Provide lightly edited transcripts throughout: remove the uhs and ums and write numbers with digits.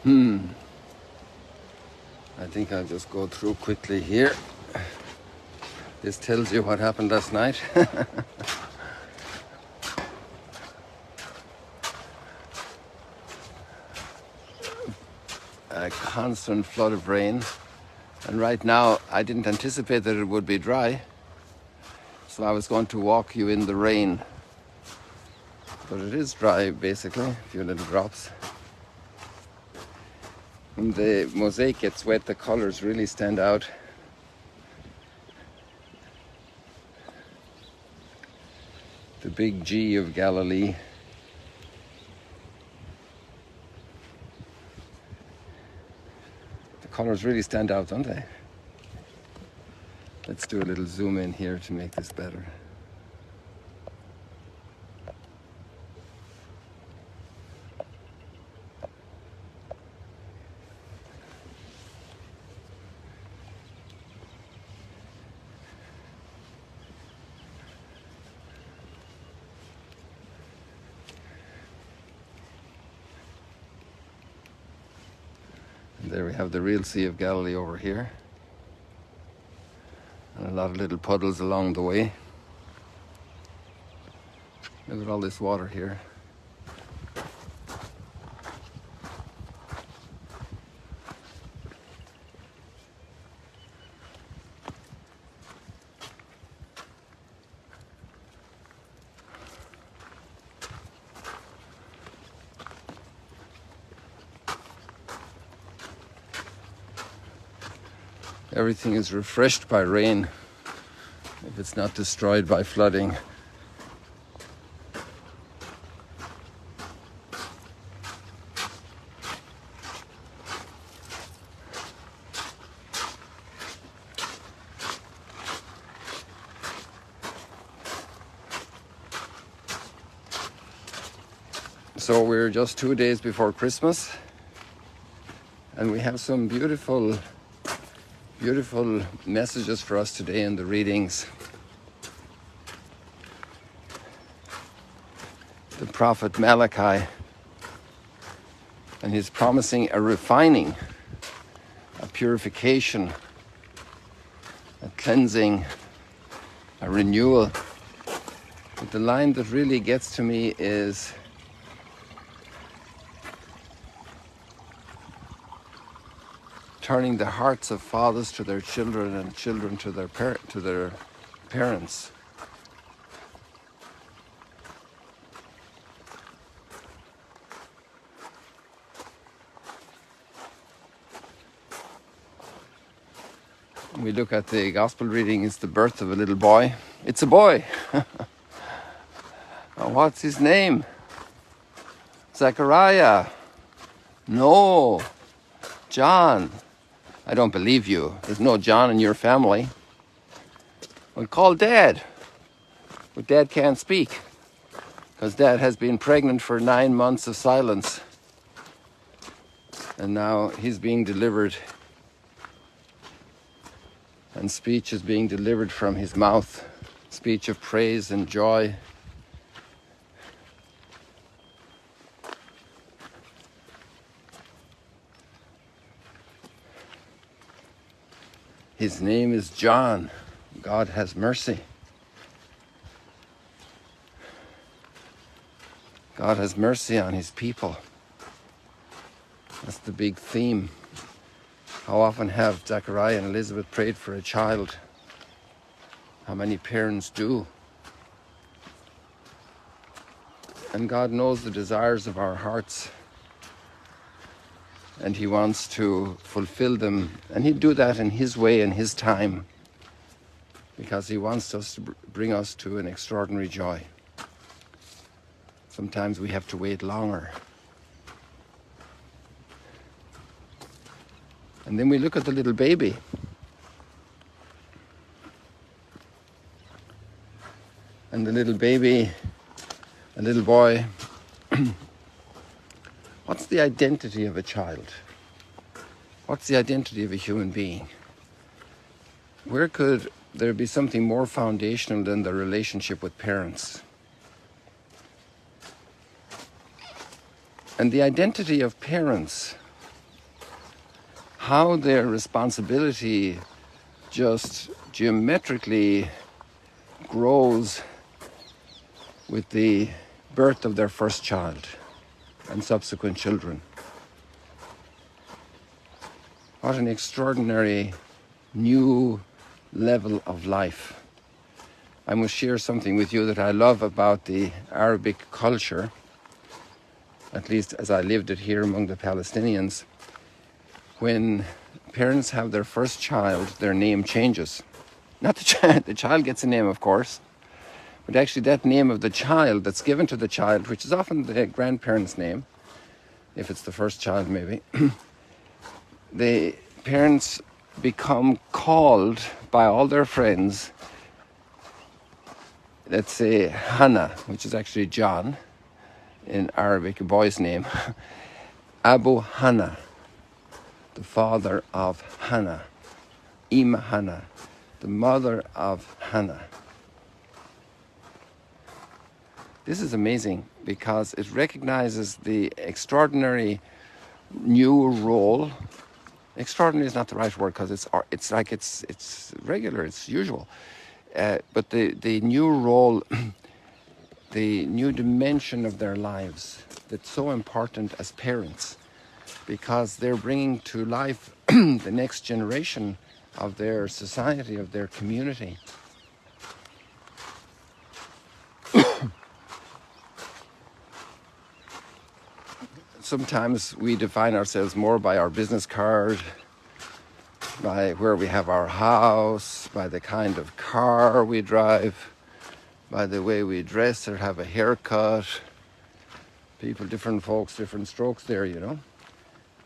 I think I'll just go through quickly here. This tells you what happened last night. A constant flood of rain. And right now, I didn't anticipate that it would be dry. So I was going to walk you in the rain. But it is dry, basically, a few little drops. When the mosaic gets wet, the colors really stand out. The big G of Galilee. The colors really stand out, don't they? Let's do a little zoom in here to make this better. And there we have the real Sea of Galilee over here. And a lot of little puddles along the way. Look at all this water here. Everything is refreshed by rain if it's not destroyed by flooding. So we're just 2 days before Christmas, and we have some beautiful messages for us today in the readings. The prophet Malachi, and he's promising a refining, a purification, a cleansing, a renewal. But the line that really gets to me is, turning the hearts of fathers to their children and children to their parents. When we look at the gospel reading, it's the birth of a little boy. It's a boy. What's his name? Zechariah. No. John. I don't believe you. There's no John in your family. Well, call Dad. But Dad can't speak, because Dad has been pregnant for 9 months of silence. And now he's being delivered. And speech is being delivered from his mouth. Speech of praise and joy. His name is John. God has mercy. God has mercy on his people. That's the big theme. How often have Zechariah and Elizabeth prayed for a child? How many parents do? And God knows the desires of our hearts. And he wants to fulfill them. And he'll do that in his way and his time. Because he wants us to bring us to an extraordinary joy. Sometimes we have to wait longer. And then we look at the little baby. And the little baby, a little boy. What's the identity of a child? What's the identity of a human being? Where could there be something more foundational than the relationship with parents? And the identity of parents how their responsibility just geometrically grows with the birth of their first child and subsequent children. What an extraordinary new level of life. I must share something with you that I love about the Arabic culture, at least as I lived it here among the Palestinians. When parents have their first child, their name changes. Not the child, the child gets a name, of course, but actually that name of the child that's given to the child, which is often the grandparent's name, if it's the first child maybe, the parents become called by all their friends, let's say Hannah, which is actually John in Arabic, a boy's name, Abu Hannah, the father of Hannah, Hannah, the mother of Hannah. This is amazing because it recognizes the extraordinary new role. Extraordinary is not the right word because it's regular, it's usual. But the new role, the new dimension of their lives that's so important as parents, because they're bringing to life the next generation of their society, of their community. Sometimes we define ourselves more by our business card, by where we have our house, by the kind of car we drive, by the way we dress or have a haircut. People, different folks, different strokes there, you know.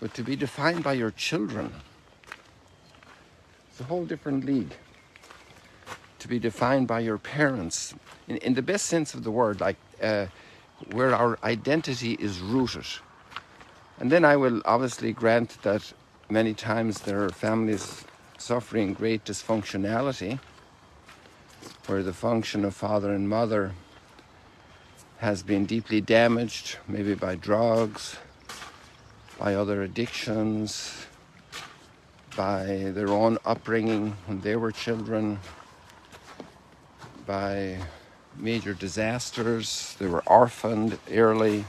But to be defined by your children, it's a whole different league. To be defined by your parents, in the best sense of the word, like where our identity is rooted. And then I will obviously grant that many times there are families suffering great dysfunctionality, where the function of father and mother has been deeply damaged, maybe by drugs, by other addictions, by their own upbringing when they were children, by major disasters. They were orphaned early.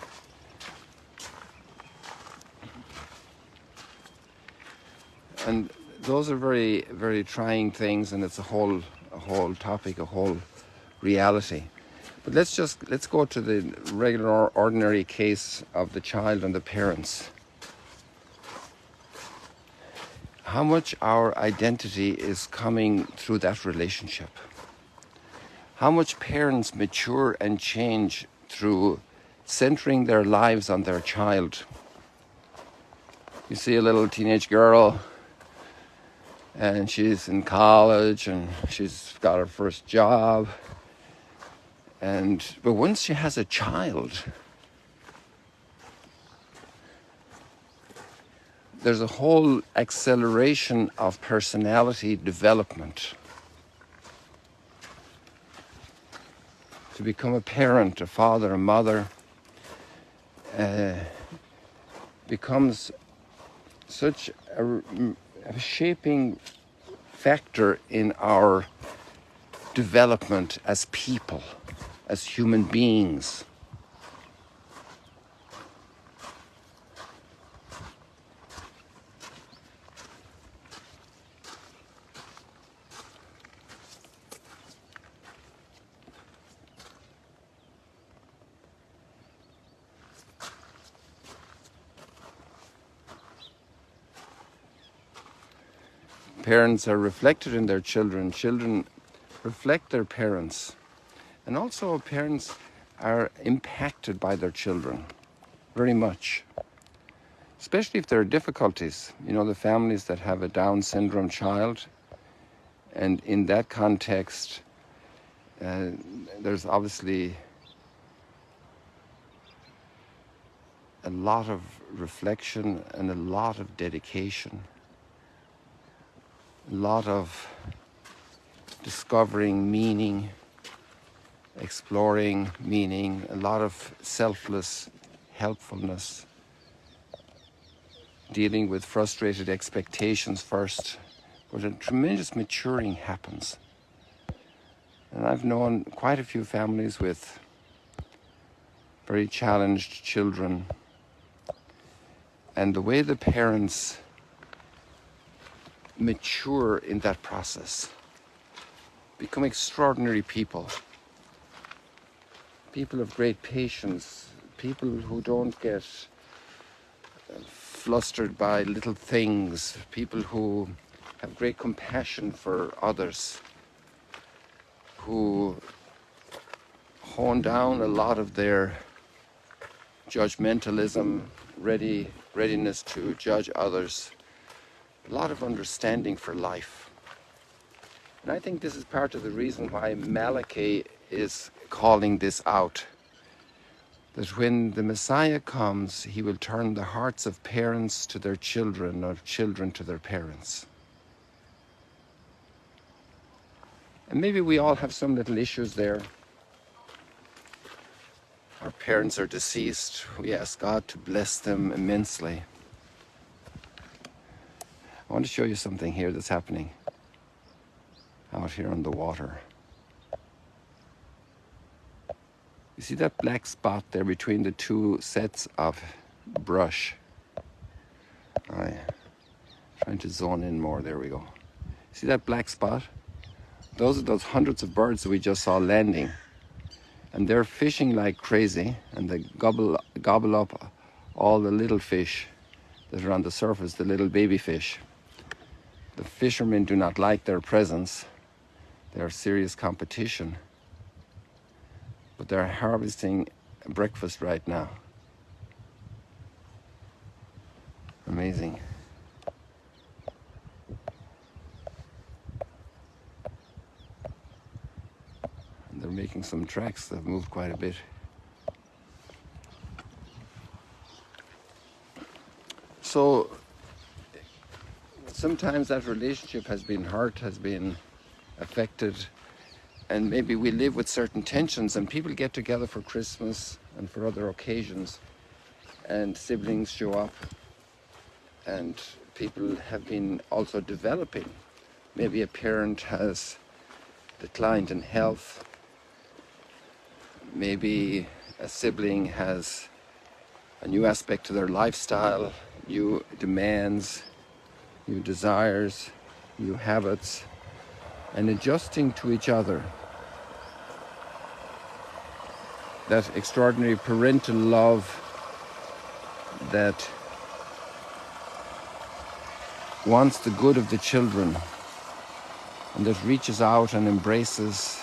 And those are very, very trying things, and it's a whole topic, a whole reality. But let's go to the regular, ordinary case of the child and the parents. How much our identity is coming through that relationship. How much parents mature and change through centering their lives on their child. You see a little teenage girl, and she's in college, and she's got her first job. But once she has a child, there's a whole acceleration of personality development. To become a parent, a father, a mother, becomes such a shaping factor in our development as people, as human beings. Parents are reflected in their children. Children reflect their parents. And also parents are impacted by their children very much. Especially if there are difficulties. You know, the families that have a Down syndrome child. And in that context, there's obviously a lot of reflection and a lot of dedication. A lot of discovering meaning, exploring meaning, a lot of selfless helpfulness. dealing with frustrated expectations first, but a tremendous maturing happens. And I've known quite a few families with very challenged children, and the way the parents mature in that process, become extraordinary people of great patience, people who don't get flustered by little things, people who have great compassion for others, who hone down a lot of their judgmentalism, readiness to judge others, a lot of understanding for life. And I think this is part of the reason why Malachi is calling this out. That when the Messiah comes, he will turn the hearts of parents to their children, of children to their parents. And maybe we all have some little issues there. Our parents are deceased. We ask God to bless them immensely. I want to show you something here that's happening out here on the water. You see that black spot there between the two sets of brush? I'm trying to zone in more. There we go. See that black spot? Those are those hundreds of birds that we just saw landing. And they're fishing like crazy, and they gobble up all the little fish that are on the surface, the little baby fish. The fishermen do not like their presence. They're serious competition. But they're harvesting breakfast right now. Amazing. And they're making some tracks. They've moved quite a bit. So sometimes that relationship has been hurt, has been affected, and maybe we live with certain tensions, and people get together for Christmas and for other occasions, and siblings show up, and people have been also developing. Maybe a parent has declined in health. Maybe a sibling has a new aspect to their lifestyle, new demands, new desires, new habits, and adjusting to each other. That extraordinary parental love that wants the good of the children and that reaches out and embraces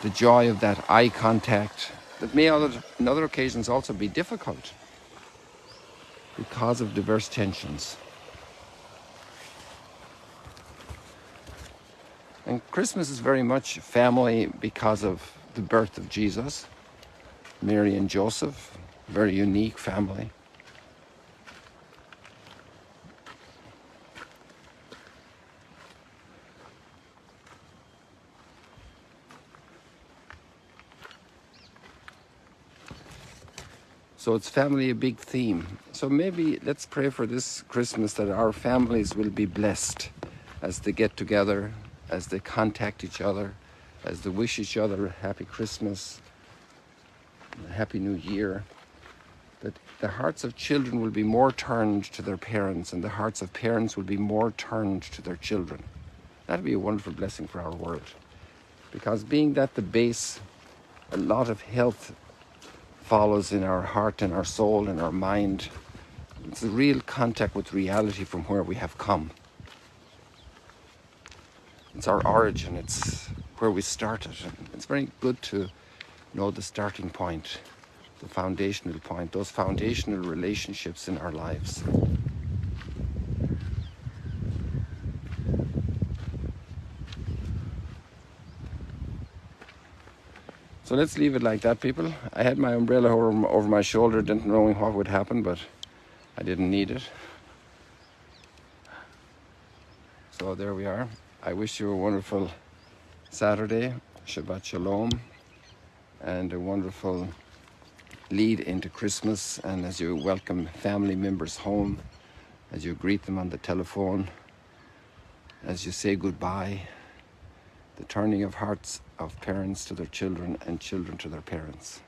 the joy of that eye contact that may on other occasions also be difficult because of diverse tensions. And Christmas is very much family because of the birth of Jesus. Mary and Joseph, very unique family. So it's family, a big theme. So maybe let's pray for this Christmas that our families will be blessed as they get together, as they contact each other, as they wish each other a happy Christmas, a happy new year. That the hearts of children will be more turned to their parents, and the hearts of parents will be more turned to their children. That'd be a wonderful blessing for our world. Because being that the base, a lot of health follows in our heart and our soul and our mind. It's a real contact with reality from where we have come. It's our origin, it's where we started. It's very good to know the starting point, the foundational point, those foundational relationships in our lives. So let's leave it like that, people. I had my umbrella over my shoulder, didn't know what would happen, but I didn't need it. So there we are. I wish you a wonderful Saturday, Shabbat Shalom, and a wonderful lead into Christmas, and as you welcome family members home, as you greet them on the telephone, as you say goodbye, the turning of hearts of parents to their children and children to their parents.